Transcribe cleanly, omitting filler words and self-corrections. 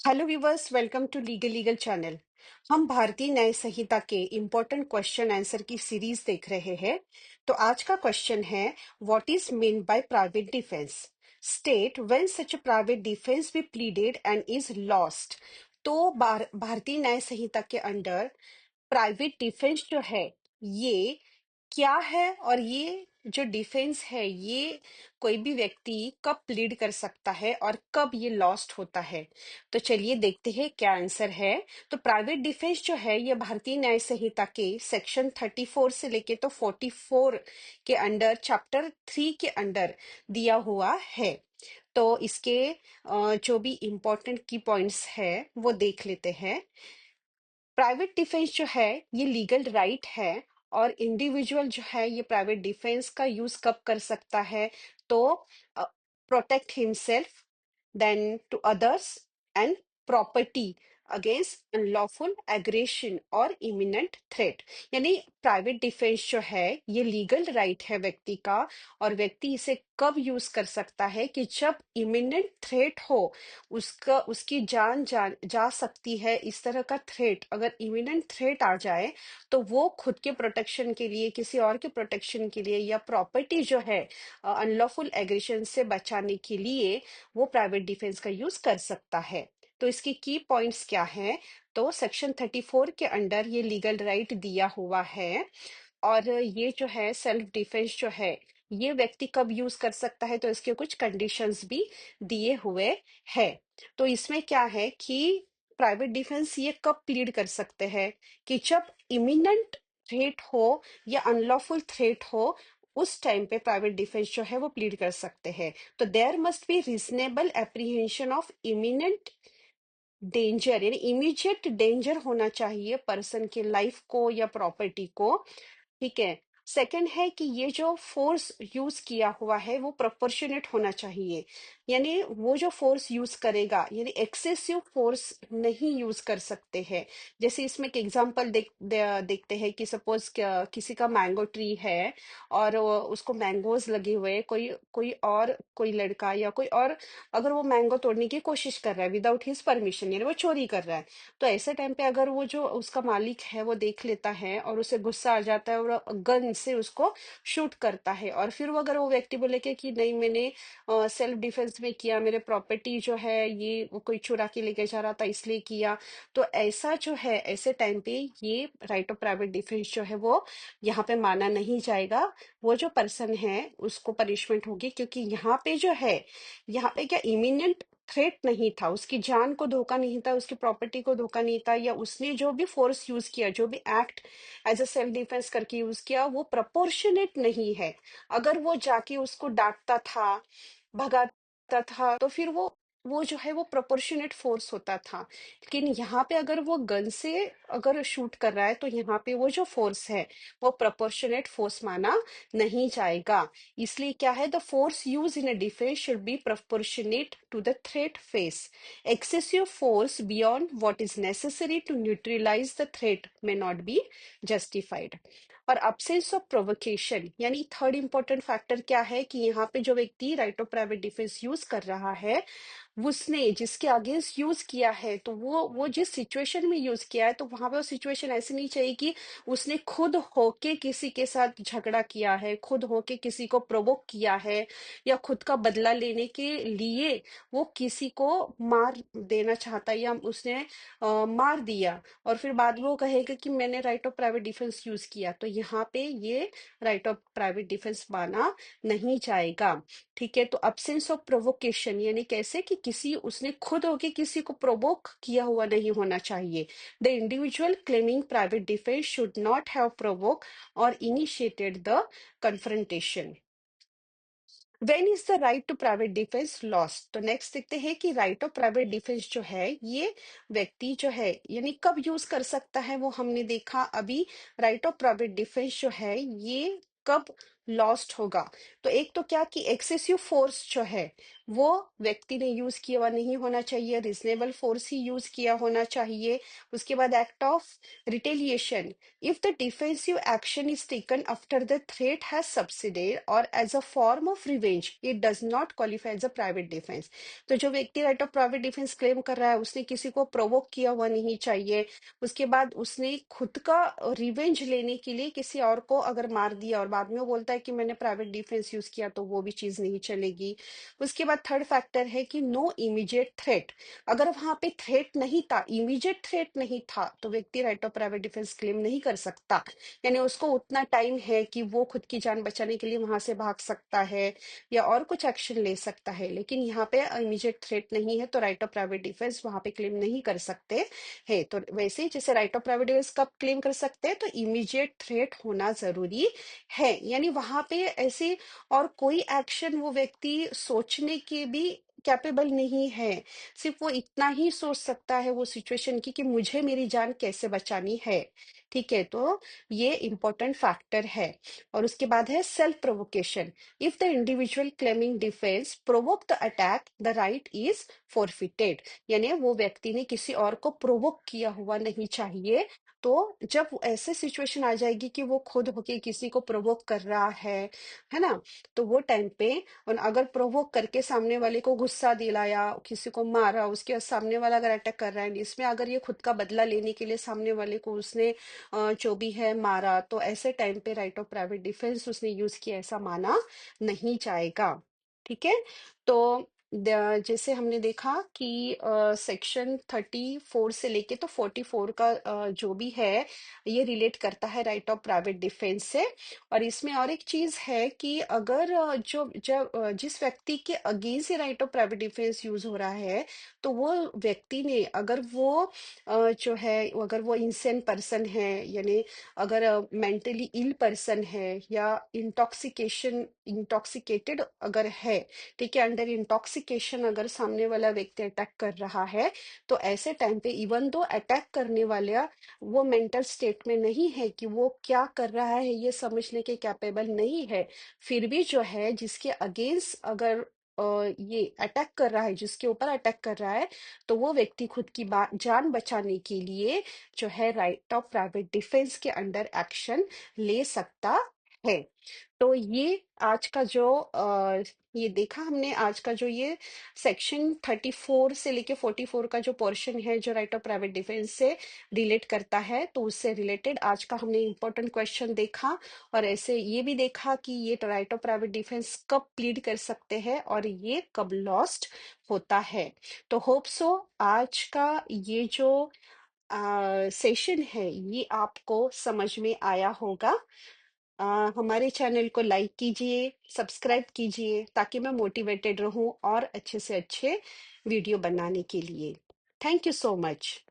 Hello viewers, welcome to legal channel. हम भारतीय न्याय संहिता के important question answer की सीरीज देख रहे हैं। तो आज का क्वेश्चन है, what is mean by private defence? State when such a private defence be pleaded and is lost. तो भारतीय न्याय संहिता के अंडर प्राइवेट डिफेंस जो है ये क्या है, और ये जो डिफेंस है ये कोई भी व्यक्ति कब प्लीड कर सकता है और कब ये लॉस्ट होता है। तो चलिए देखते हैं क्या आंसर है। तो प्राइवेट डिफेंस जो है ये भारतीय न्याय संहिता के सेक्शन 34 से लेके तो 44 के अंडर चैप्टर 3 के अंडर दिया हुआ है। तो इसके जो भी इम्पोर्टेंट की पॉइंट्स है वो देख लेते हैं। प्राइवेट डिफेंस जो है ये लीगल राइट है, और इंडिविजुअल जो है ये प्राइवेट डिफेंस का यूज कब कर सकता है? तो protect himself, then to others and property against unlawful aggression और इमिनेंट थ्रेट। यानी प्राइवेट डिफेंस जो है ये लीगल राइट है व्यक्ति का, और व्यक्ति इसे कब यूज कर सकता है कि जब इमिनेंट थ्रेट हो, उसकी जान जा सकती है। इस तरह का थ्रेट, अगर इमिनेंट थ्रेट आ जाए तो वो खुद के प्रोटेक्शन के लिए, किसी और के प्रोटेक्शन के लिए, या प्रॉपर्टी जो है अनलॉफुल एग्रेशन से बचाने के लिए वो प्राइवेट डिफेंस का यूज कर सकता है। तो इसकी की पॉइंट्स क्या है? तो सेक्शन 34 के अंडर ये लीगल राइट दिया हुआ है, और ये जो है सेल्फ डिफेंस जो है ये व्यक्ति कब यूज कर सकता है, तो इसके कुछ कंडीशंस भी दिए हुए हैं। तो इसमें क्या है कि प्राइवेट डिफेंस ये कब प्लीड कर सकते हैं कि जब इमिनेंट थ्रेट हो या अनलॉफुल थ्रेट हो, उस टाइम पे प्राइवेट डिफेंस जो है वो प्लीड कर सकते हैं। तो there must be reasonable apprehension of imminent danger, यानी इमीडिएट डेंजर होना चाहिए पर्सन के लाइफ को या प्रॉपर्टी को। ठीक है। सेकंड है कि ये जो फोर्स यूज किया हुआ है वो प्रोपोर्शनेट होना चाहिए, यानी वो जो फोर्स यूज करेगा यानी एक्सेसिव फोर्स नहीं यूज कर सकते हैं। जैसे इसमें एक एग्जांपल देखते हैं कि सपोज किसी का मैंगो ट्री है, और उसको मैंगोज लगे हुए हैं, कोई कोई और कोई लड़का या कोई और अगर वो मैंगो तोड़ने की कोशिश कर रहा है विदाउट हिज परमिशन, यानी वो चोरी कर रहा है। तो ऐसे टाइम पे अगर वो जो उसका मालिक है वो देख लेता है और उसे गुस्सा आ जाता है और गन से उसको शूट करता है, और फिर वो अगर वो व्यक्ति बोले कि नहीं, मैंने सेल्फ डिफेंस में किया, मेरे प्रॉपर्टी जो है ये वो कोई चुरा के लेके जा रहा था इसलिए किया, तो ऐसा जो है ऐसे टाइम पे ये राइट ऑफ प्राइवेट डिफेंस जो है वो यहाँ पे माना नहीं जाएगा। वो जो पर्सन है उसको पनिशमेंट होगी, क्योंकि यहाँ पे जो है यहाँ पे क्या इमिनेंट थ्रेट नहीं था, उसकी जान को धोखा नहीं था, उसकी प्रॉपर्टी को धोखा नहीं था, या उसने जो भी फोर्स यूज किया, जो भी act as a self defence करके यूज किया वो प्रपोर्शनेट नहीं है। अगर वो जाके उसको डांटता था, भगाता था, तो फिर वो जो है वो प्रोपोर्शनेट फोर्स होता था। लेकिन यहाँ पे अगर वो गन से अगर शूट कर रहा है तो यहाँ पे वो जो फोर्स है वो प्रोपोर्शनेट फोर्स माना नहीं जाएगा। इसलिए क्या है, the force use in a defence should be proportionate to the threat face. Excessive force beyond what is necessary to neutralise the threat may not be justified. और absence ऑफ प्रोवोकेशन, यानी third important factor क्या है कि यहाँ पे जो व्यक्ति right of private defence use कर रहा है, उसने जिसके अगेंस्ट यूज किया है तो वो जिस सिचुएशन में यूज किया है, तो वहां पे वो सिचुएशन ऐसी नहीं चाहिए कि उसने खुद होके किसी के साथ झगड़ा किया है, खुद होके किसी को प्रोवोक किया है, या खुद का बदला लेने के लिए वो किसी को मार देना चाहता है, या उसने मार दिया और फिर बाद में वो कहेगा कि मैंने right of private defence use किया, तो यहाँ पे ये राइट ऑफ प्राइवेट डिफेंस माना नहीं जाएगा। ठीक है। तो अब्सेंस ऑफ प्रोवोकेशन, यानी कैसे कि किसी उसने खुद होके किसी को प्रोवोक किया हुआ नहीं होना चाहिए। The individual claiming private defence should not have provoke or initiated the confrontation. When is the right to private defence lost? तो नेक्स्ट देखते हैं कि राइट ऑफ प्राइवेट डिफेंस जो है ये व्यक्ति जो है यानी कब यूज कर सकता है, वो हमने देखा अभी। राइट ऑफ प्राइवेट डिफेंस जो है ये कब लॉस्ट होगा। तो एक तो क्या कि एक्सेसिव फोर्स जो है वो व्यक्ति ने यूज किया हुआ नहीं होना चाहिए, रिजनेबल फोर्स ही यूज किया होना चाहिए। उसके बाद act of retaliation, if the defensive action is taken after the threat has subsided or as a form of revenge it does not qualify as a private defence. तो जो व्यक्ति right of private defence claim कर रहा है उसने किसी को provoke किया हुआ नहीं चाहिए। उसके बाद उसने खुद का रिवेंज लेने के लिए किसी और को अगर मार दिया और बाद में वो बोलता है कि मैंने प्राइवेट डिफेंस यूज किया, तो वो भी चीज नहीं चलेगी। उसके बाद थर्ड फैक्टर है कि नो इमीडिएट थ्रेट, अगर वहां पे थ्रेट नहीं था, इमीडिएट थ्रेट नहीं था, तो व्यक्ति right of private defence claim नहीं कर सकता। यानी उसको उतना टाइम है कि वो खुद की जान बचाने के लिए वहां से भाग सकता है या और कुछ एक्शन ले सकता है, लेकिन यहाँ पे इमीडिएट थ्रेट नहीं है तो राइट ऑफ प्राइवेट डिफेंस वहां पे क्लेम नहीं कर सकते है। तो वैसे ही जैसे राइट ऑफ प्राइवेट डिफेंस कब क्लेम कर सकते हैं, तो इमीडिएट थ्रेट होना जरूरी है। यानी वहां पे ऐसे और कोई एक्शन वो व्यक्ति सोचने के भी कैपेबल नहीं है, सिर्फ वो इतना ही सोच सकता है वो सिचुएशन की कि मुझे मेरी जान कैसे बचानी है। ठीक है, तो ये इंपॉर्टेंट फैक्टर है। और उसके बाद है self provocation, if the individual claiming defence provoke the attack the right is forfeited, यानी वो व्यक्ति ने किसी और को प्रोवोक किया हुआ नहीं चाहिए। तो जब ऐसे सिचुएशन आ जाएगी कि वो खुद होके किसी को प्रोवोक कर रहा है ना, तो वो टाइम पे और अगर प्रोवोक करके सामने वाले को गुस्सा दिलाया, किसी को मारा, उसके बाद सामने वाला अगर अटैक कर रहा है इसमें अगर ये खुद का बदला लेने के लिए सामने वाले को उसने जो भी है मारा, तो ऐसे टाइम पे राइट ऑफ प्राइवेट डिफेंस उसने यूज किया ऐसा माना नहीं जाएगा। ठीक है, तो जैसे हमने देखा कि सेक्शन 34 से लेके तो 44 का जो भी है ये रिलेट करता है राइट ऑफ प्राइवेट डिफेंस से। और इसमें और एक चीज है कि अगर जो जब जिस व्यक्ति के against right of private defence use हो रहा है, तो वो व्यक्ति ने अगर वो जो है अगर वो इंसेंट पर्सन है, यानी अगर मेंटली इल पर्सन है या इंटॉक्सिकेटेड अगर है, ठीक है, अंडर इंटॉक्सिकेशन अगर सामने वाला व्यक्ति अटैक कर रहा है, तो ऐसे टाइम पे इवन दो अटैक करने वाला वो मेंटल स्टेट में नहीं है कि वो क्या कर रहा है ये समझने के कैपेबल नहीं है, फिर भी जो है जिसके अगेंस्ट अगर ये अटैक कर रहा है, जिसके ऊपर अटैक कर रहा है, तो वो व्यक्ति खुद की जान बचाने के लिए जो है राइट ऑफ प्राइवेट डिफेंस के अंडर एक्शन ले सकता है। तो ये आज का जो ये देखा हमने, आज का जो ये सेक्शन 34 से लेके 44 का जो पोर्शन है जो राइट ऑफ प्राइवेट डिफेंस से रिलेट करता है, तो उससे रिलेटेड आज का हमने इंपॉर्टेंट क्वेश्चन देखा। और ऐसे ये भी देखा कि ये राइट ऑफ प्राइवेट डिफेंस कब प्लीड कर सकते हैं और ये कब लॉस्ट होता है। तो होप सो आज का ये जो सेशन है ये आपको समझ में आया होगा। हमारे चैनल को लाइक कीजिए, सब्सक्राइब कीजिए ताकि मैं मोटिवेटेड रहूं और अच्छे से अच्छे वीडियो बनाने के लिए। Thank you so much.